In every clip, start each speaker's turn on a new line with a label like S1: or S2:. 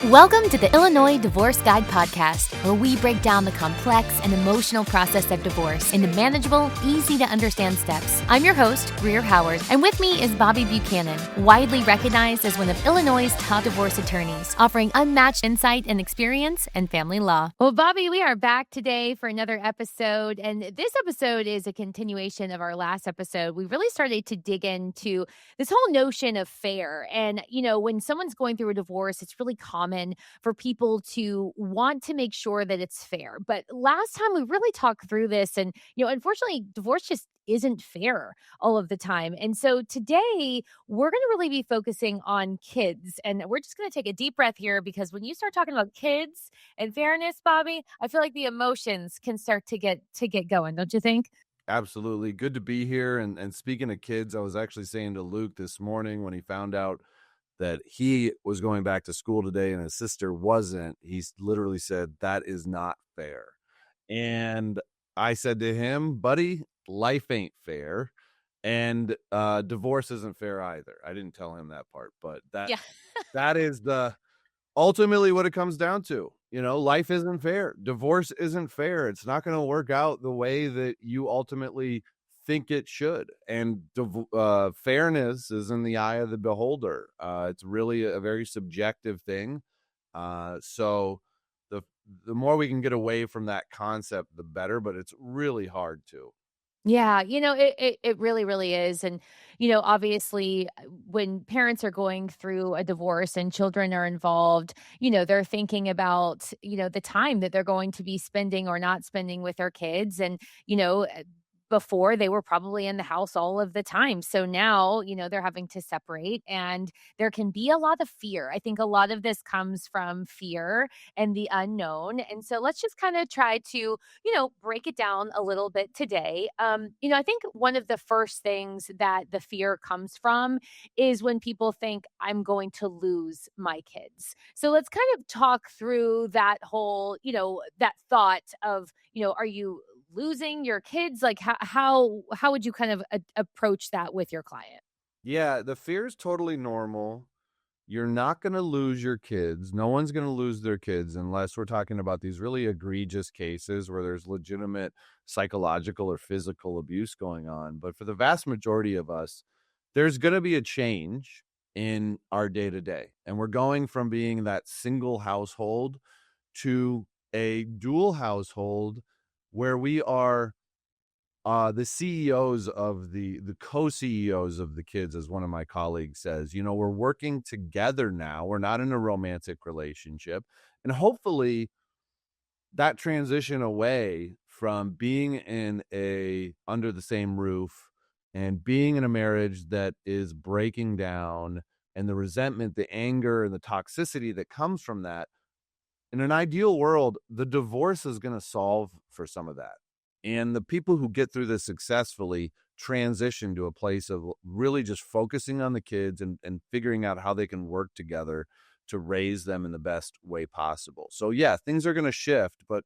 S1: Welcome to the Illinois Divorce Guide podcast, where we break down the complex and emotional process of divorce into manageable, easy-to-understand steps. I'm your host, Greer, and with me is Bobby Buchanan, widely recognized as one of Illinois' top divorce attorneys, offering unmatched insight and experience in family law. Well, Bobby, we are back today for another episode, and this episode is a continuation of our last episode. We really started to dig into this whole notion of fair, and, when someone's going through a divorce, it's really common for people to want to make sure that it's fair. But last time we really talked through this and, unfortunately, divorce just isn't fair all of the time. And so today we're going to really be focusing on kids, and we're just going to take a deep breath here, because when you start talking about kids and fairness, Bobby, I feel like the emotions can start to get going. Don't you think?
S2: Absolutely. Good to be here. And speaking of kids, I was actually saying to Luke this morning when he found out that he was going back to school today and his sister wasn't, he literally said, "That is not fair." And I said to him, "Buddy, life ain't fair. And divorce isn't fair either." I didn't tell him that part, but that is ultimately what it comes down to. Life isn't fair. Divorce isn't fair. It's not going to work out the way that you ultimately think it should. And fairness is in the eye of the beholder. It's really a very subjective thing. So the more we can get away from that concept, the better, but it's really hard to.
S1: Yeah, it really, really is. And, obviously, when parents are going through a divorce and children are involved, they're thinking about, the time that they're going to be spending or not spending with their kids. And, before they were probably in the house all of the time. So now, they're having to separate, and there can be a lot of fear. I think a lot of this comes from fear and the unknown. And so let's just kind of try to, break it down a little bit today. I think one of the first things that the fear comes from is when people think, I'm going to lose my kids. So let's kind of talk through that whole, that thought of, are you losing your kids? Like how would you kind of approach that with your client?
S2: Yeah, the fear is totally normal. You're not going to lose your kids. No one's going to lose their kids unless we're talking about these really egregious cases where there's legitimate psychological or physical abuse going on. But for the vast majority of us, there's going to be a change in our day to day. And we're going from being that single household to a dual household where we are the CEOs of the co-CEOs of the kids, as one of my colleagues says. We're working together now. We're not in a romantic relationship. And hopefully that transition away from being in under the same roof and being in a marriage that is breaking down, and the resentment, the anger, and the toxicity that comes from that, in an ideal world, the divorce is going to solve for some of that. And the people who get through this successfully transition to a place of really just focusing on the kids and figuring out how they can work together to raise them in the best way possible. So yeah, things are going to shift, but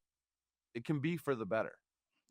S2: it can be for the better.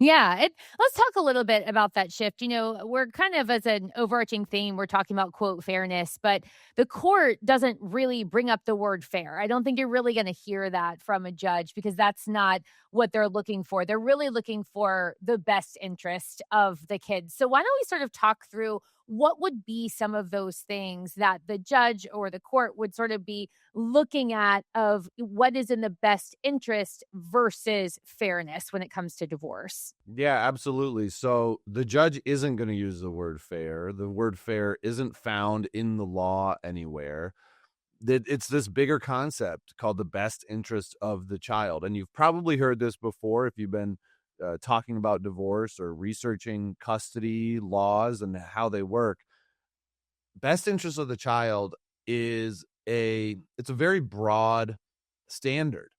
S1: Yeah, let's talk a little bit about that shift. We're kind of, as an overarching theme, we're talking about, quote, fairness, but the court doesn't really bring up the word fair. I don't think you're really going to hear that from a judge, because that's not what they're looking for. They're really looking for the best interest of the kids. So why don't we sort of talk through what would be some of those things that the judge or the court would sort of be looking at of what is in the best interest versus fairness when it comes to divorce?
S2: Yeah, absolutely. So the judge isn't going to use the word fair. The word fair isn't found in the law anywhere. It's this bigger concept called the best interest of the child. And you've probably heard this before if you've been talking about divorce or researching custody laws and how they work. Best interest of the child it's a very broad standard.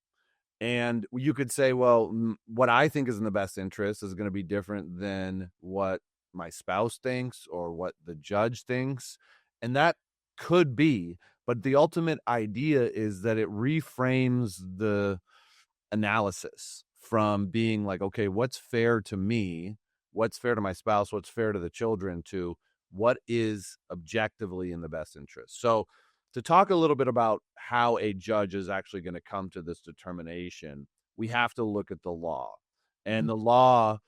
S2: And you could say, well, what I think is in the best interest is going to be different than what my spouse thinks or what the judge thinks. And that could be, but the ultimate idea is that it reframes the analysis from being like, okay, what's fair to me? What's fair to my spouse? What's fair to the children? To what is objectively in the best interest? So to talk a little bit about how a judge is actually going to come to this determination, we have to look at the law. And the law,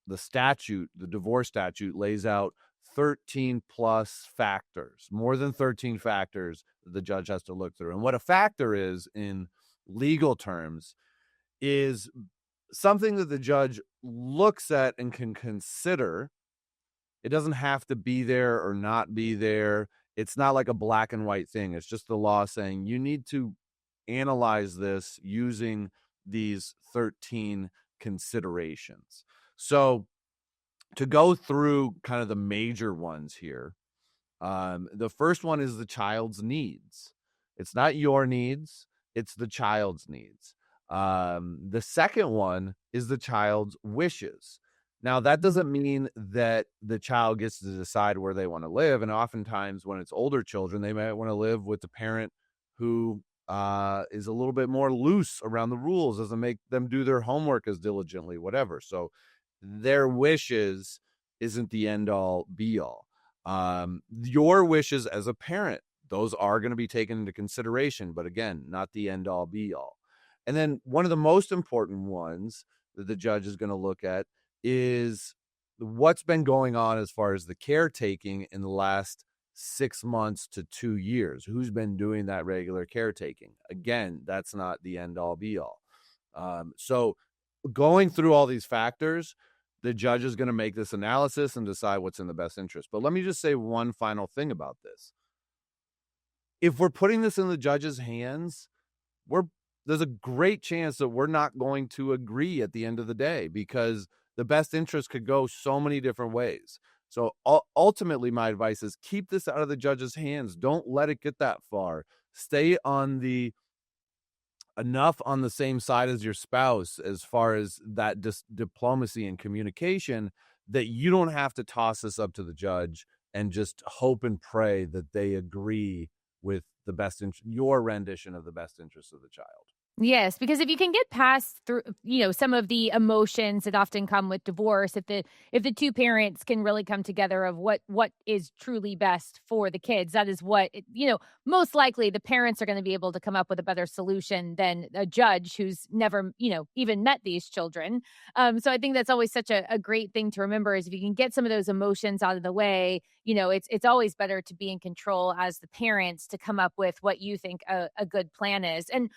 S2: the statute, the divorce statute, lays out 13 plus factors, more than 13 factors that the judge has to look through. And what a factor is in legal terms is something that the judge looks at and can consider. It doesn't have to be there or not be there. It's not like a black and white thing. It's just the law saying you need to analyze this using these 13 considerations. So to go through kind of the major ones here, the first one is the child's needs. It's not your needs, it's the child's needs. The second one is the child's wishes. Now, that doesn't mean that the child gets to decide where they want to live. And oftentimes when it's older children, they might want to live with the parent who is a little bit more loose around the rules, doesn't make them do their homework as diligently, whatever. So their wishes isn't the end all be all. Your wishes as a parent, those are going to be taken into consideration, but again, not the end all be all. And then one of the most important ones that the judge is going to look at is what's been going on as far as the caretaking in the last 6 months to 2 years. Who's been doing that regular caretaking? Again, that's not the end all be all. So going through all these factors, the judge is going to make this analysis and decide what's in the best interest. But let me just say one final thing about this. If we're putting this in the judge's hands, there's a great chance that we're not going to agree at the end of the day, because the best interest could go so many different ways. So ultimately, my advice is keep this out of the judge's hands. Don't let it get that far. Stay enough on the same side as your spouse as far as that diplomacy and communication that you don't have to toss this up to the judge and just hope and pray that they agree with your rendition of the best interest of the child.
S1: Yes, because if you can get past through, some of the emotions that often come with divorce, if the two parents can really come together of what is truly best for the kids, that is what, most likely the parents are going to be able to come up with a better solution than a judge who's never, even met these children. So I think that's always such a great thing to remember, is if you can get some of those emotions out of the way, it's always better to be in control as the parents to come up with what you think a good plan is. And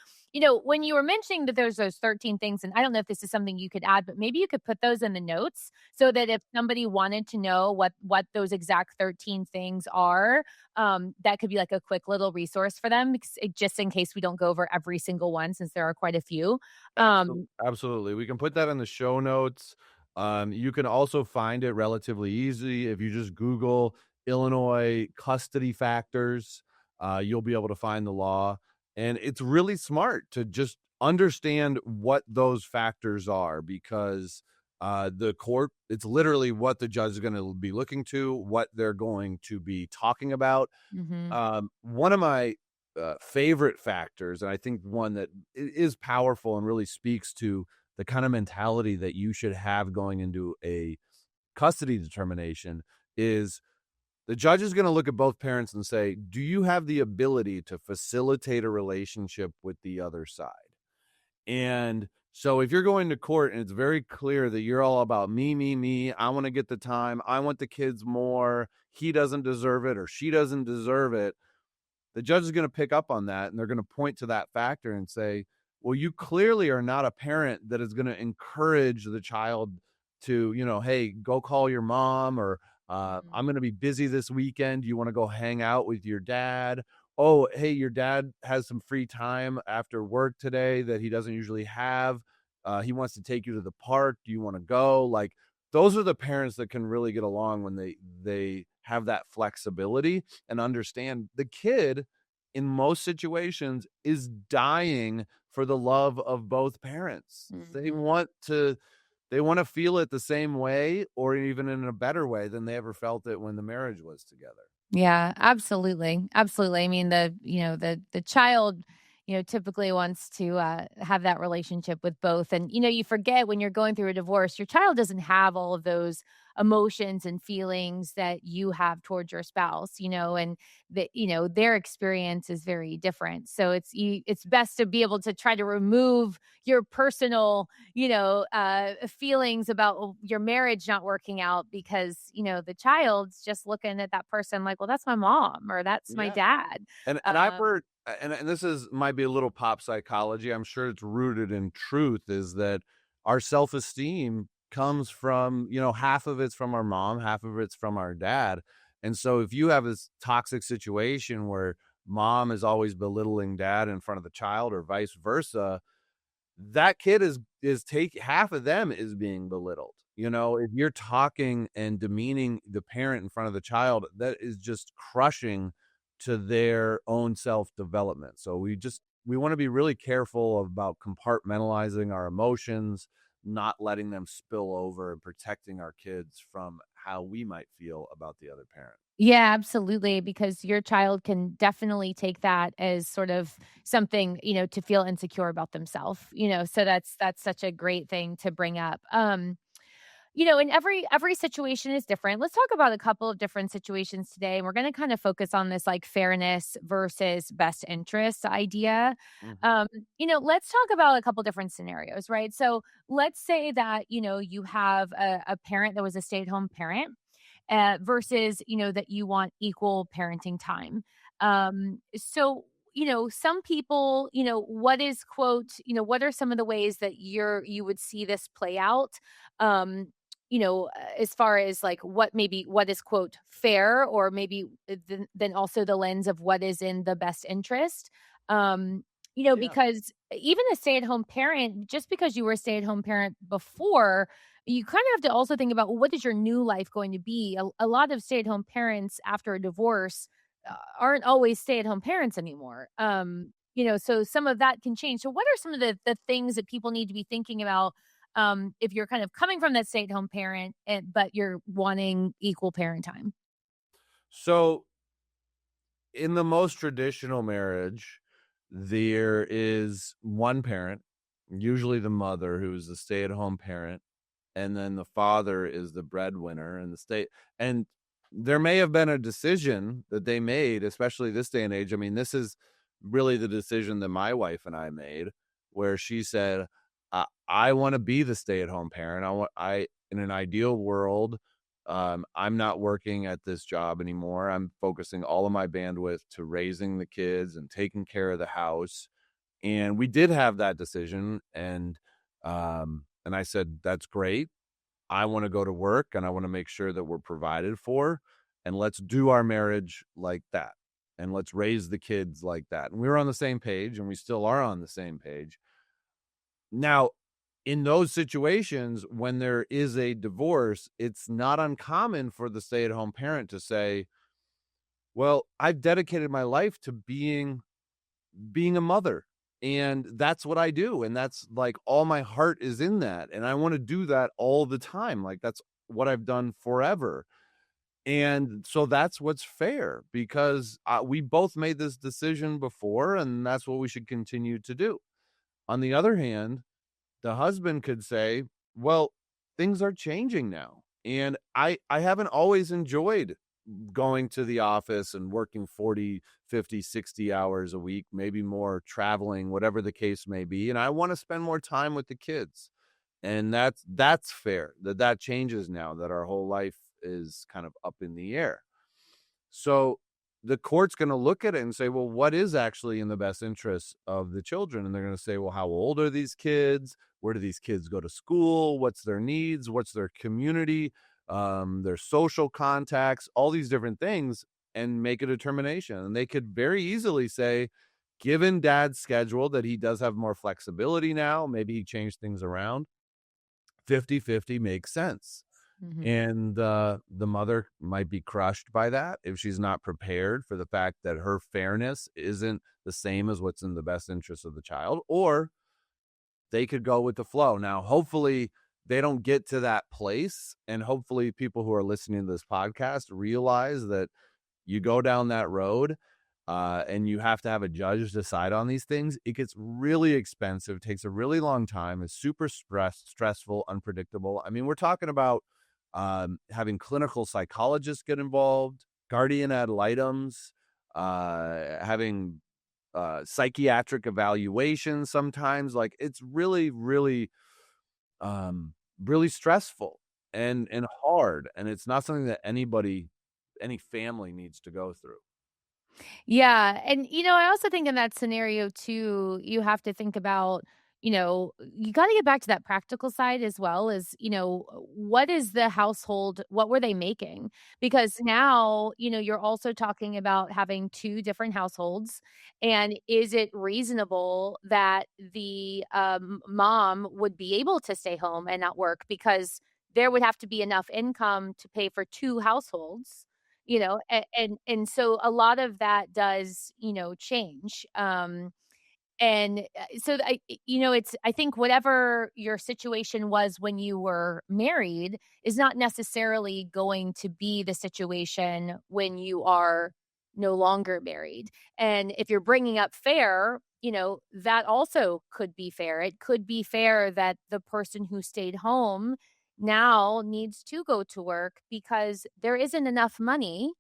S1: when you were mentioning that there's those 13 things, and I don't know if this is something you could add, but maybe you could put those in the notes so that if somebody wanted to know what those exact 13 things are, that could be like a quick little resource for them, just in case we don't go over every single one, since there are quite a few.
S2: Absolutely. We can put that in the show notes. You can also find it relatively easy. If you just Google Illinois custody factors, you'll be able to find the law. And it's really smart to just understand what those factors are, because the court, it's literally what the judge is going to be looking to, what they're going to be talking about.
S1: Mm-hmm.
S2: One of my favorite factors, and I think one that is powerful and really speaks to the kind of mentality that you should have going into a custody determination, is the judge is going to look at both parents and say, do you have the ability to facilitate a relationship with the other side? And so if you're going to court and it's very clear that you're all about me, I want to get the time, I want the kids more, he doesn't deserve it or she doesn't deserve it, the judge is going to pick up on that, and they're going to point to that factor and say, well, you clearly are not a parent that is going to encourage the child to, hey, go call your mom, or I'm going to be busy this weekend. You want to go hang out with your dad? Oh, hey, your dad has some free time after work today that he doesn't usually have. He wants to take you to the park. Do you want to go? Like, those are the parents that can really get along when they have that flexibility and understand the kid in most situations is dying for the love of both parents.
S1: Mm-hmm.
S2: They want to feel it the same way, or even in a better way than they ever felt it when the marriage was together.
S1: Yeah, absolutely. Absolutely. I mean, the child, typically wants to have that relationship with both. And, you forget when you're going through a divorce, your child doesn't have all of those emotions and feelings that you have towards your spouse, and that, their experience is very different. So it's best to be able to try to remove your personal, feelings about your marriage not working out because, the child's just looking at that person like, well, that's my mom or that's my
S2: Yeah.
S1: dad.
S2: And I've heard, and this might be a little pop psychology. I'm sure it's rooted in truth, is that our self-esteem comes from, half of it's from our mom, half of it's from our dad. And so if you have this toxic situation where mom is always belittling dad in front of the child or vice versa, that kid is take half of them is being belittled. If you're talking and demeaning the parent in front of the child, that is just crushing to their own self-development. So we want to be really careful about compartmentalizing our emotions, not letting them spill over, and protecting our kids from how we might feel about the other parent.
S1: Yeah, absolutely. Because your child can definitely take that as sort of something, to feel insecure about themselves, so that's such a great thing to bring up. And every situation is different. Let's talk about a couple of different situations today. And we're going to kind of focus on this like fairness versus best interest idea.
S2: Mhm.
S1: Um, let's talk about a couple different scenarios, right? So let's say that, you have a parent that was a stay-at-home parent versus, that you want equal parenting time. So, some people, what is quote, what are some of the ways that you would see this play out? Um, as far as like what is quote fair, or maybe then also the lens of what is in the best interest.
S2: Yeah.
S1: Because even a stay-at-home parent, just because you were a stay-at-home parent before, you kind of have to also think about, well, what is your new life going to be? A lot of stay-at-home parents after a divorce aren't always stay-at-home parents anymore. So some of that can change. So what are some of the things that people need to be thinking about if you're kind of coming from that stay-at-home parent, but you're wanting equal parent time?
S2: So in the most traditional marriage, there is one parent, usually the mother, who is the stay-at-home parent, and then the father is the breadwinner and the state. And there may have been a decision that they made, especially this day and age. I mean, this is really the decision that my wife and I made, where she said, I want to be the stay-at-home parent. In an ideal world, I'm not working at this job anymore. I'm focusing all of my bandwidth to raising the kids and taking care of the house. And we did have that decision. And I said, that's great. I want to go to work and I want to make sure that we're provided for, and let's do our marriage like that. And let's raise the kids like that. And we were on the same page, and we still are on the same page. Now, in those situations, when there is a divorce, it's not uncommon for the stay-at-home parent to say, well, I've dedicated my life to being a mother, and that's what I do, and that's like all my heart is in that, and I want to do that all the time. Like that's what I've done forever. And so that's what's fair, because we both made this decision before, and that's what we should continue to do. On the other hand, the husband could say, well, things are changing now, and I haven't always enjoyed going to the office and working 40, 50, 60 hours a week, maybe more, traveling, whatever the case may be, and I want to spend more time with the kids. And that's fair, that changes now that our whole life is kind of up in the air. So the court's going to look at it and say, well, what is actually in the best interest of the children? And they're going to say, well, how old are these kids? Where do these kids go to school? What's their needs? What's their community? Their social contacts, all these different things, and make a determination. And they could very easily say, given dad's schedule, that he does have more flexibility now, maybe he changed things around, 50-50 makes sense.
S1: Mhm.
S2: And the mother might be crushed by that if she's not prepared for the fact that her fairness isn't the same as what's in the best interest of the child, or they could go with the flow. Now, hopefully they don't get to that place, and hopefully people who are listening to this podcast realize that you go down that road. and you have to have a judge decide on these things, it gets really expensive, takes a really long time, is super stressful, unpredictable. I mean, we're talking about having clinical psychologists get involved, guardian ad litems, having psychiatric evaluations sometimes. Like, it's really, really, really stressful and hard. And it's not something that any family needs to go through.
S1: Yeah, and, I also think in that scenario too, you have to think about, you gotta get back to that practical side as well as, what is the household what were they making? Because now, you're also talking about having 2 different households, and is it reasonable that the, mom would be able to stay home and not work? Because there would have to be enough income to pay for 2 households. And so a lot of that does, change. And so it's I think whatever your situation was when you were married is not necessarily going to be the situation when you are no longer married. And if you're bringing up fair, that also could be fair. It could be fair that the person who stayed home now needs to go to work because there isn't enough money,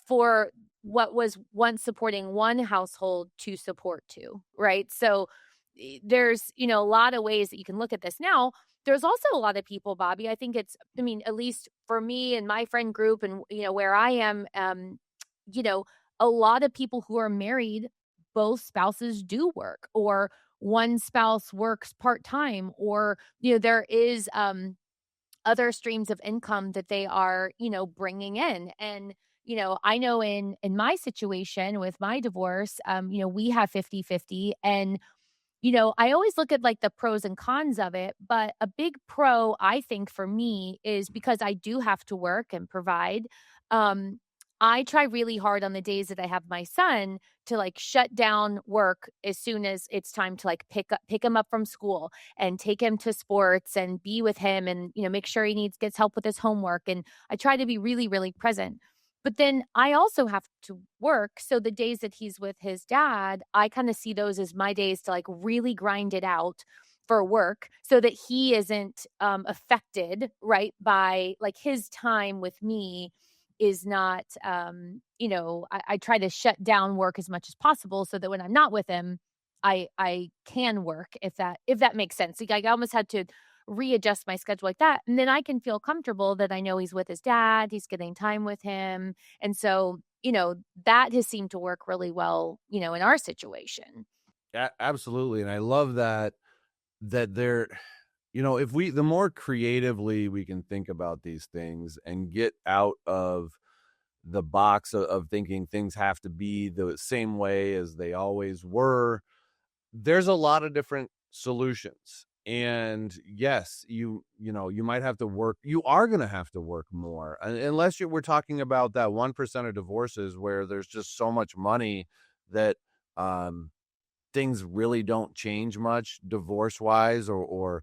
S1: for what was once supporting one household to support two, right? So there's, a lot of ways that you can look at this. Now, there's also a lot of people, Bobby. I mean, at least for me and my friend group and, where I am, you know, a lot of people who are married, both spouses do work, or one spouse works part time, or, there is, other streams of income that they are, bringing in. And, I know in my situation with my divorce, we have 50-50, and I always look at like the pros and cons of it, but a big pro I think for me is because I do have to work and provide. Um, I try really hard on the days that I have my son to like shut down work as soon as it's time to like pick him up from school and take him to sports and be with him and make sure he gets help with his homework, and I try to be really really present. But then I also have to work, so the days that he's with his dad, I kinda see those as my days to, like, really grind it out for work so that he isn't, affected, right, by like, his time with me is not, I try to shut down work as much as possible so that when I'm not with him, I can work, if that makes sense. Like, I almost had to readjust my schedule like that, and then I can feel comfortable that I know he's with his dad, he's getting time with him, and so, that has seemed to work really well, in our situation.
S2: Absolutely. And I love that they're, if the more creatively we can think about these things and get out of the box of thinking things have to be the same way as they always were, there's a lot of different solutions. And yes, you might have to work, you are going to have to work more, unless we're talking about that 1% of divorces where there's just so much money that um things really don't change much divorce wise, or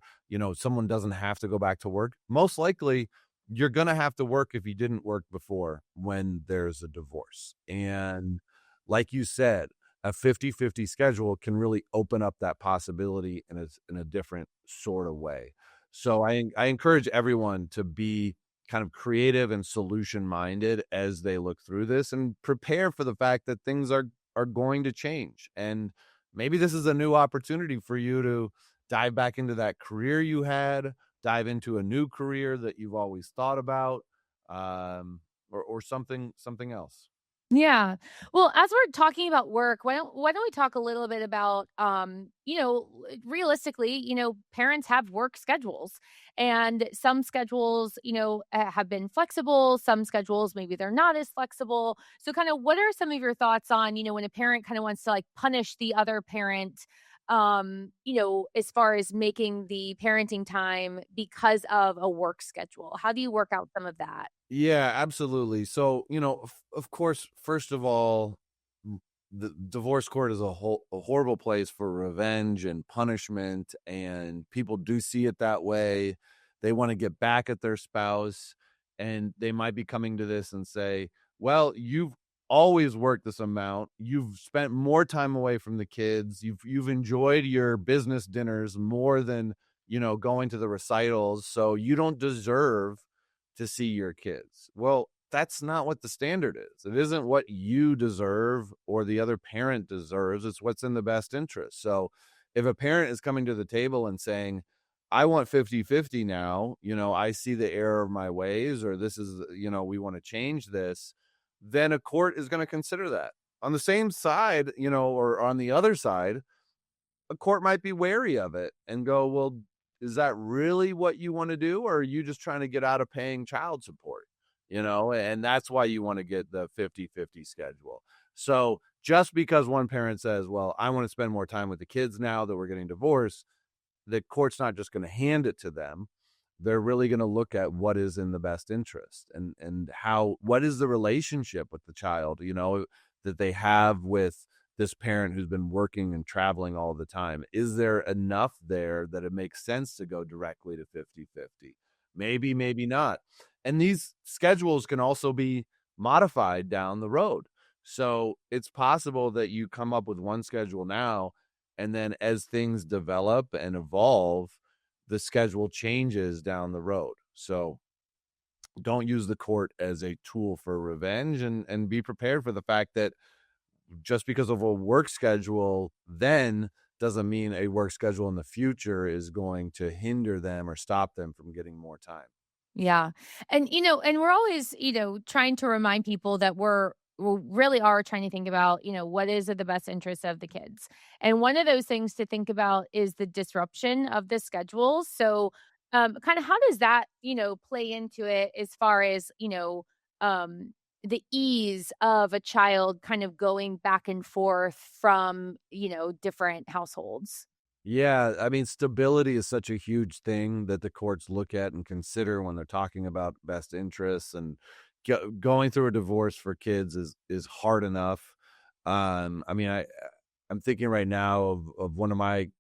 S2: someone doesn't have to go back to work. Most likely you're going to have to work if you didn't work before when there's a divorce. And like you said, a 50-50 schedule can really open up that possibility in a different sort of way. So I encourage everyone to be kind of creative and solution minded as they look through this, and prepare for the fact that things are going to change. And maybe this is a new opportunity for you to dive back into that career you had, dive into a new career that you've always thought about, or something else.
S1: Yeah. Well, as we're talking about work, why don't we talk a little bit about realistically, parents have work schedules, and some schedules, have been flexible, some schedules maybe they're not as flexible. So kind of what are some of your thoughts on, when a parent kind of wants to like punish the other parent, as far as making the parenting time because of a work schedule? How do you work out some of that?
S2: Yeah, absolutely. So, of course, first of all, the divorce court is a horrible place for revenge and punishment, and people do see it that way. They want to get back at their spouse, and they might be coming to this and say, "Well, you've always worked this amount. You've spent more time away from the kids. You've enjoyed your business dinners more than, going to the recitals, so you don't deserve to see your kids. Well, that's not what the standard is. It isn't what you deserve or the other parent deserves. It's what's in the best interest. So if a parent is coming to the table and saying, I want 50-50 now, I see the error of my ways, or this is, we want to change this, then a court is going to consider that. On the same side, or on the other side, a court might be wary of it and go, well, is that really what you want to do? Or are you just trying to get out of paying child support? And that's why you want to get the 50-50 schedule. So just because one parent says, well, I want to spend more time with the kids now that we're getting divorced, the court's not just going to hand it to them. They're really going to look at what is in the best interest and what is the relationship with the child, that they have with this parent who's been working and traveling all the time. Is there enough there that it makes sense to go directly to 50-50? Maybe, maybe not. And these schedules can also be modified down the road. So it's possible that you come up with one schedule now, and then as things develop and evolve, the schedule changes down the road. So don't use the court as a tool for revenge, and be prepared for the fact that just because of a work schedule then doesn't mean a work schedule in the future is going to hinder them or stop them from getting more time.
S3: Yeah. And, and we're always, trying to remind people that we really are trying to think about, what is in the best interest of the kids. And one of those things to think about is the disruption of the schedule. So, kind of how does that, play into it as far as, the ease of a child kind of going back and forth from, different households?
S2: Yeah, I mean, stability is such a huge thing that the courts look at and consider when they're talking about best interests. And going through a divorce for kids is hard enough. I mean, I'm thinking right now of one of my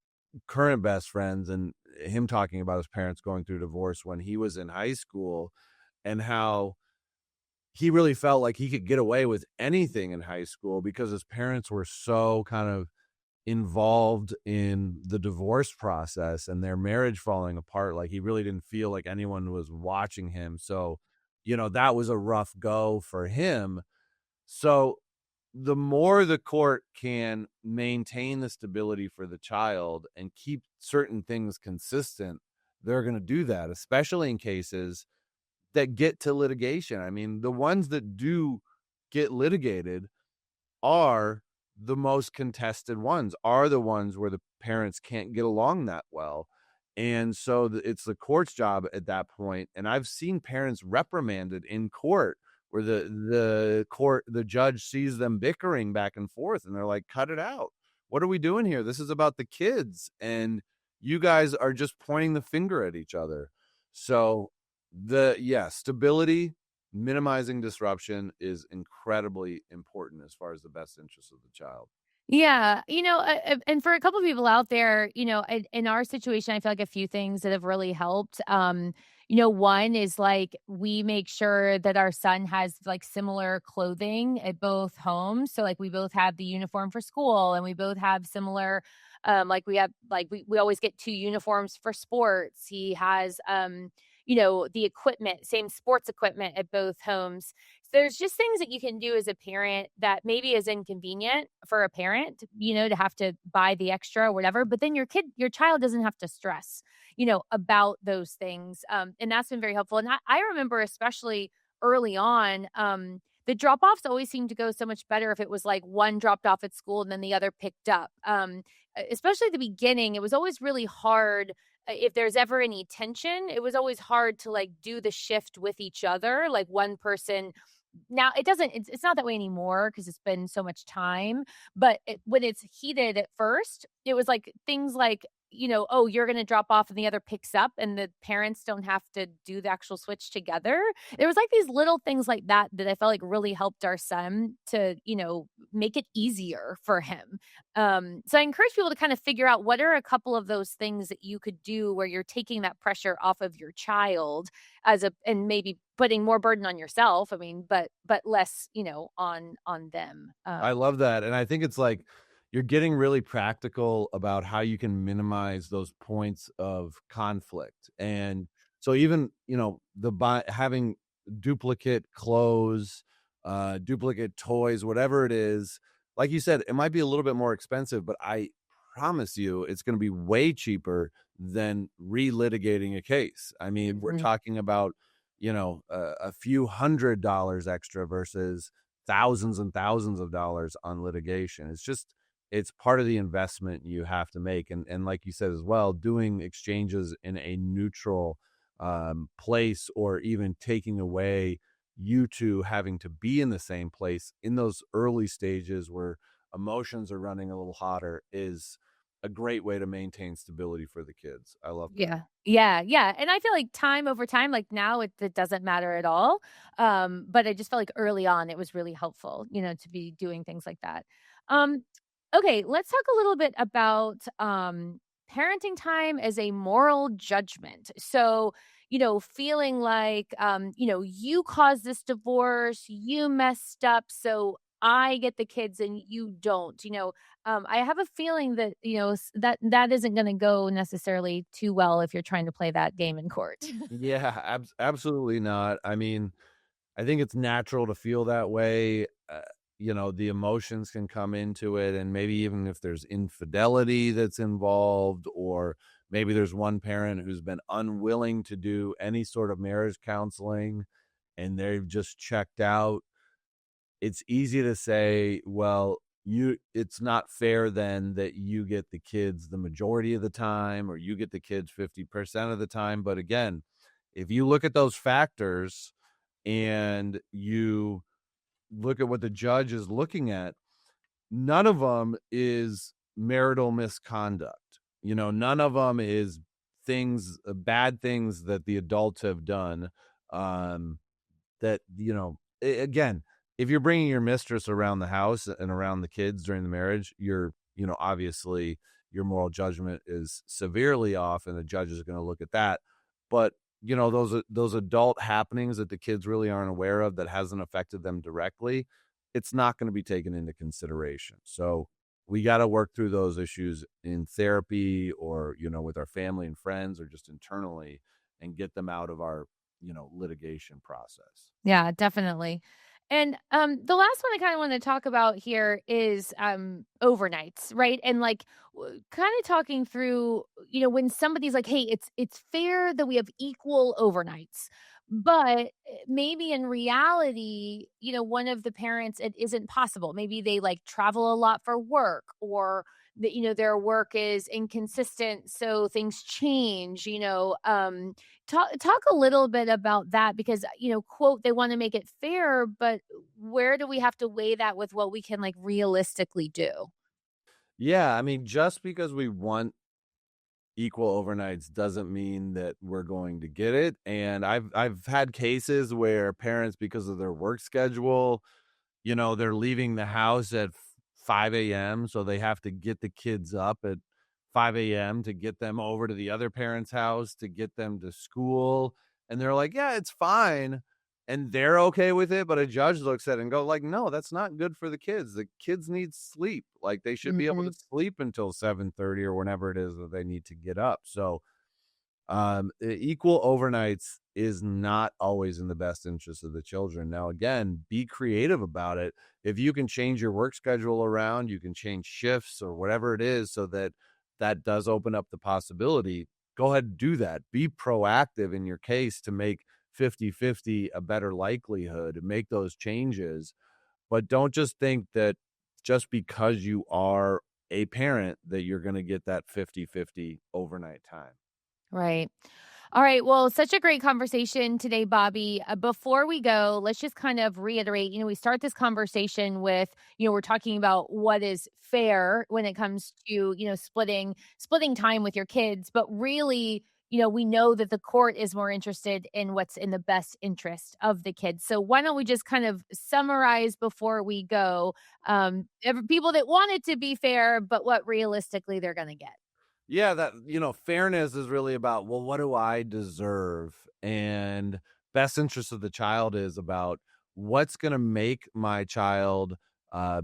S2: current best friends and him talking about his parents going through divorce when he was in high school, and how he really felt like he could get away with anything in high school because his parents were so kind of involved in the divorce process and their marriage falling apart. Like, he really didn't feel like anyone was watching him. So, that was a rough go for him. So the more the court can maintain the stability for the child and keep certain things consistent, they're going to do that, especially in cases that get to litigation. I mean, the ones that do get litigated are the most contested ones, are the ones where the parents can't get along that well. And so it's the court's job at that point. And I've seen parents reprimanded in court where the judge sees them bickering back and forth, and they're like, cut it out. What are we doing here? This is about the kids, and you guys are just pointing the finger at each other. So stability, minimizing disruption is incredibly important as far as the best interest of the child.
S3: Yeah, and for a couple of people out there, in our situation, I feel like a few things that have really helped. One is like we make sure that our son has like similar clothing at both homes. So like we both have the uniform for school, and we both have similar, like we have like we always get two uniforms for sports. He has the equipment, same sports equipment at both homes. There's just things that you can do as a parent that maybe is inconvenient for a parent, to have to buy the extra or whatever, but then your child doesn't have to stress, about those things. And that's been very helpful. And I remember especially early on, the drop-offs always seemed to go so much better if it was like one dropped off at school and then the other picked up. Especially at the beginning, it was always really hard. If there's ever any tension, it was always hard to like do the shift with each other. Like one person. Now it's not that way anymore because it's been so much time, but when it's heated at first, it was like things like, oh, you're going to drop off and the other picks up and the parents don't have to do the actual switch together. There was like these little things like that that I felt like really helped our son to, make it easier for him. So I encourage people to kind of figure out what are a couple of those things that you could do where you're taking that pressure off of your child and maybe putting more burden on yourself. I mean, but less, on them.
S2: I love that. And I think it's like you're getting really practical about how you can minimize those points of conflict. And so even, having duplicate clothes, duplicate toys, whatever it is, like you said, it might be a little bit more expensive, but I promise you it's going to be way cheaper than relitigating a case. I mean, we're talking about, a few $100s extra versus thousands and thousands of dollars on litigation. It's part of the investment you have to make. And like you said as well, doing exchanges in a neutral place, or even taking away you two having to be in the same place in those early stages where emotions are running a little hotter, is a great way to maintain stability for the kids. I love that.
S3: Yeah. Yeah, yeah, and I feel like time over time, like, now it doesn't matter at all, but I just felt like early on it was really helpful, to be doing things like that. Um, okay, let's talk a little bit about, parenting time as a moral judgment. So, feeling like, you caused this divorce, you messed up, so I get the kids and you don't, I have a feeling that, that isn't gonna go necessarily too well if you're trying to play that game in court.
S2: Yeah, absolutely not. I mean, I think it's natural to feel that way. The emotions can come into it, and maybe even if there's infidelity that's involved, or maybe there's one parent who's been unwilling to do any sort of marriage counseling and they've just checked out. It's easy to say, well, it's not fair then that you get the kids the majority of the time, or you get the kids 50% of the time. But again, if you look at those factors and you look at what the judge is looking at, none of them is marital misconduct. None of them is bad things that the adults have done. That, again, if you're bringing your mistress around the house and around the kids during the marriage, obviously your moral judgment is severely off, and the judge is going to look at that. But those adult happenings that the kids really aren't aware of, that hasn't affected them directly, it's not going to be taken into consideration. So we got to work through those issues in therapy, or with our family and friends, or just internally, and get them out of our litigation process.
S3: Yeah, definitely. And the last one I kind of want to talk about here is overnights, right? And like kind of talking through, when somebody's like, "Hey, it's fair that we have equal overnights." But maybe in reality, one of the parents, it isn't possible. Maybe they like travel a lot for work, or that their work is inconsistent, so things change. Talk a little bit about that, because, quote, they wanna make it fair, but where do we have to weigh that with what we can, like, realistically do?
S2: Yeah, I mean, just because we want equal overnights doesn't mean that we're going to get it. And I've had cases where parents, because of their work schedule, they're leaving the house at 5 a.m., so they have to get the kids up at 5 a.m. to get them over to the other parent's house, to get them to school. And they're like, yeah, it's fine. And they're okay with it. But a judge looks at it and go like, no, that's not good for the kids. The kids need sleep. Like, they should be able to
S3: Mhm.
S2: sleep until 7:30 or whenever it is that they need to get up. So equal overnights is not always in the best interest of the children. Now, again, be creative about it. If you can change your work schedule around, you can change shifts or whatever it is, so that that does open up the possibility. Go ahead and do that. Be proactive in your case to make 50-50 a better likelihood, make those changes. But don't just think that just because you are a parent that you're going to get that 50-50 overnight time.
S3: Right. All right. Well, such a great conversation today, Bobby. Before we go, let's just kind of reiterate, we start this conversation with, we're talking about what is fair when it comes to, splitting time with your kids, but really, we know that the court is more interested in what's in the best interest of the kids. So why don't we just kind of summarize before we go, people that want it to be fair, but what realistically they're going to get.
S2: Yeah, that, fairness is really about, well, what do I deserve? And best interest of the child is about what's going to make my child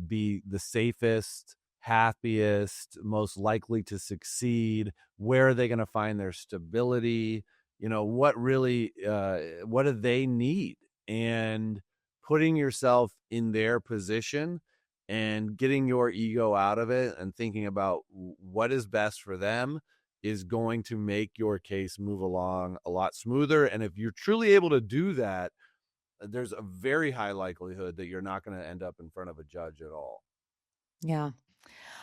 S2: be the safest, happiest, most likely to succeed. Where are they going to find their stability? What do they need? And putting yourself in their position and getting your ego out of it and thinking about what is best for them is going to make your case move along a lot smoother. And if you're truly able to do that, there's a very high likelihood that you're not going to end up in front of a judge at all.
S3: Yeah.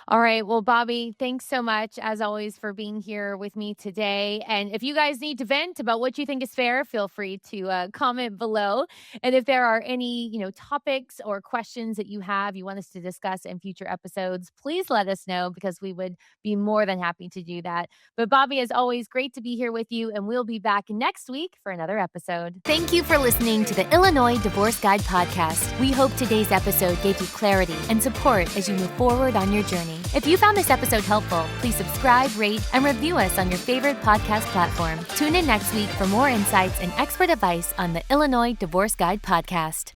S3: All right. Well, Bobby, thanks so much, as always, for being here with me today. And if you guys need to vent about what you think is fair, feel free to comment below. And if there are any, topics or questions that you want us to discuss in future episodes, please let us know, because we would be more than happy to do that. But Bobby, as always, great to be here with you. And we'll be back next week for another episode.
S1: Thank you for listening to the Illinois Divorce Guide podcast. We hope today's episode gave you clarity and support as you move forward on your journey. If you found this episode helpful, please subscribe, rate, and review us on your favorite podcast platform. Tune in next week for more insights and expert advice on the Illinois Divorce Guide podcast.